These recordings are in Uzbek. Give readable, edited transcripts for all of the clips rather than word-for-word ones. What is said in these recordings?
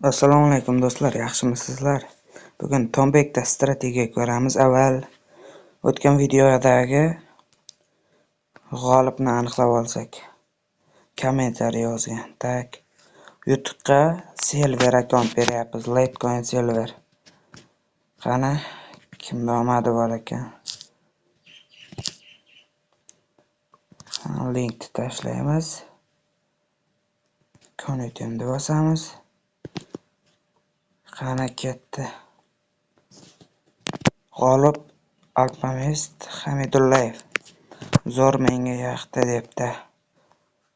Assalomu alaykum do'stlar, yaxshimisizlar? Bugun Tombekda strategiya ko'ramiz. Avval o'tgan videodagi g'olibni aniqlab olsak. Kommentariy yozgan. Tak. YouTube'ga Silver account beryapmiz. Litecoin Silver. Qani kimda omadi bor ekan? Linkni tashlaymiz. Connect'ni bosamiz. Qani ketdi. G'olib Alpamist Hamidullayev. Zo'r menga yoqdi debdi.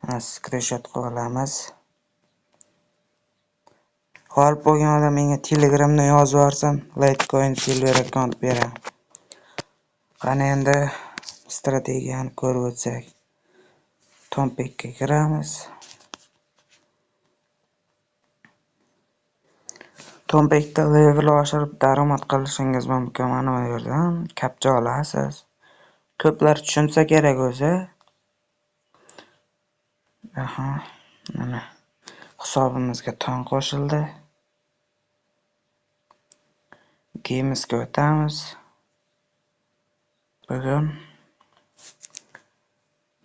Mana screenshot qilib olamiz. G'olib bo'lgan odam menga Telegramda yozib yuborsin, Litecoin Silver account beraman. Qani endi strategiyani ko'rib o'tsak. Tombekka kiramiz. Tombekda level oshirib daromad qilishingiz mumkin. Mana bu yerdan captcha olasiz. Ko'plar tushunsa kerak o'zi. Mana hisobimizga ton qo'shildi. Gamesga o'tamiz.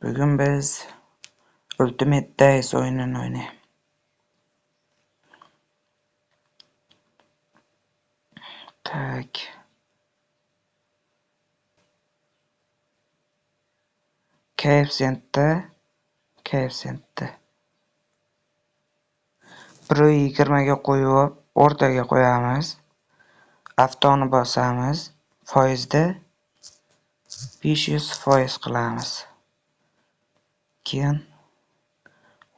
Bugun biz Ultimate Days o'yinini o'ynaymiz. Tak. Koeffitsiyentda 1.20 ga qo'yib, o'rtaga qo'yamiz. Avtoni bosamiz. Foizda 500% qilamiz. Keyin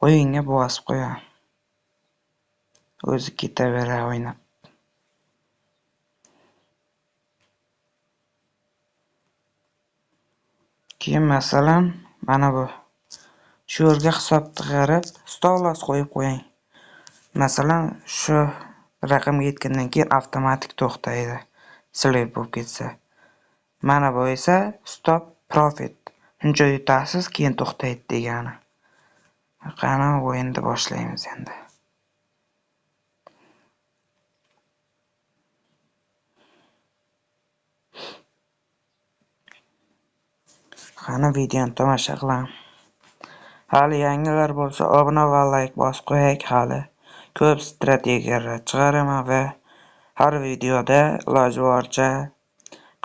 o'yinga bosib qo'yamiz. O'zi ketaveradi o'ynab. Keyin masalan mana bu shu yerga hisobni qarab stop-loss qo'yib qo'ying. Masalan, shu raqamga yetgandan keyin avtomatik to'xtaydi. Select bo'lib ketsa. Mana bu esa stop profit. Shuncha yutasiz, keyin to'xtaydi degani. Qani o'yinni boshlaymiz endi. Qani videoni tomosha qilamiz. Hali yangilar bo'lsa obuna va like bosib qo'ying. Hali ko'p strategiyalar chiqaraman va har videoda iloji boricha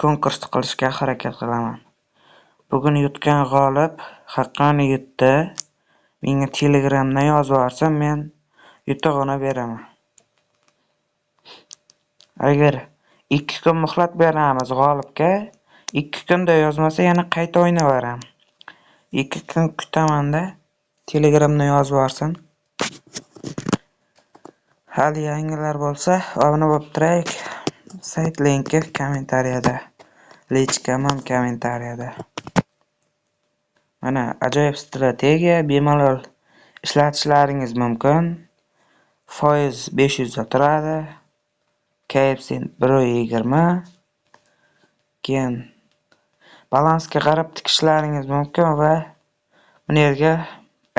konkurs qilishga harakat qilaman. Bugun yutgan g'olib haqqini yutdi. Menga Telegramdan yozib yuborsa, men yutug'ini beraman. Agar 2 kun muhlat beramiz g'olibga, 2 kunda yozmasa yana qayta o'ynayveramiz. 2 kun kutamanda Telegramdan yozib yuborsin. Hali yangilar bo'lsa, obuna bo'lib turaylik. Sayt linki kommentariyada. Lichkam ham kommentariyada. Mana ajoyib strategiya, bemalol ishlatishlaringiz mumkin. Foiz 500 da turadi. Koeffitsient 1.20. Keyin balansga qarab tikishlaringiz mumkin va bu yerga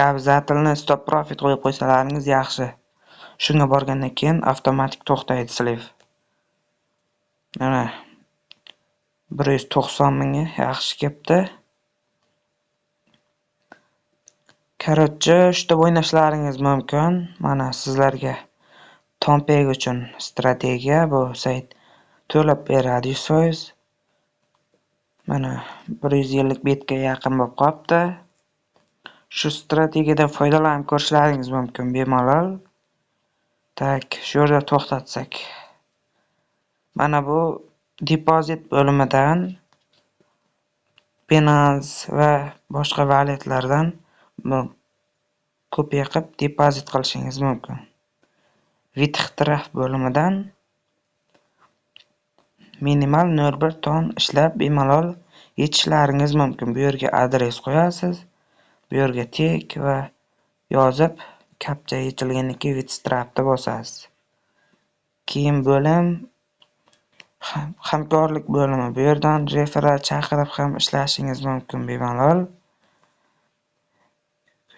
obязательно stop profit qo'yib qo'ysalaringiz yaxshi. Shunga borgandan keyin avtomatik to'xtaydi slev. Mana 190 mingga yaxshi kelibdi. Короче, shunda o'ynashlaringiz mumkin. Mana sizlarga Tombek uchun strategiya bu sayt to'lab beradi 100%. Mana 150 betga yaqin bo'lib qolibdi. Shu strategiyadan foydalanib ko'rishlaringiz mumkin bemalol. Tak, shu yerda to'xtatsak. Mana bu depozit bo'limidan Binance va boshqa valyutalardan kopiya qilib depozit qilishingiz mumkin. Vitraf bo'limidan minimal 0.1 ton ishlab bemalol yetishlaringiz mumkin. Bu yerga adres qo'yasiz. Bu yerga tik va yozib captcha yetilgandan keyin Vitrafda bosasiz. Keyin bo'lim hamkorlik bo'limi. Bu yerdan referral chaqirib ham ishlashingiz mumkin bemalol.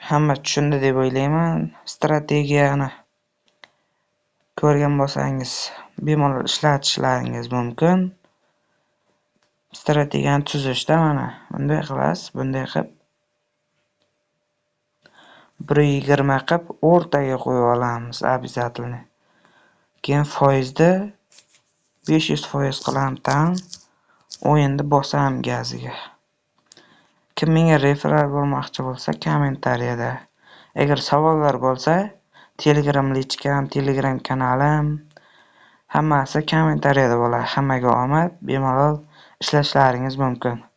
Hamma tushundi deb o'ylayman strategiyani. ko'rgan bo'lsangiz bemalol ishlatishlaringiz mumkin. Strategiyani tuzishda mana bunday qilasiz, bunday qilib 1.20 qilib o'rtaga qo'yib olamiz обязательно. Keyin foizni 500% qilamiz tam. O'yinni bosam gaziga. Kim menga referal bo'lmoqchi bo'lsa, kommentariyada. Agar savollar bo'lsa, Telegram lichkam, Telegram kanalim hammasi kommentariyada bo'ladi. Hammaga omad, bemalol ishlashlaringiz mumkin.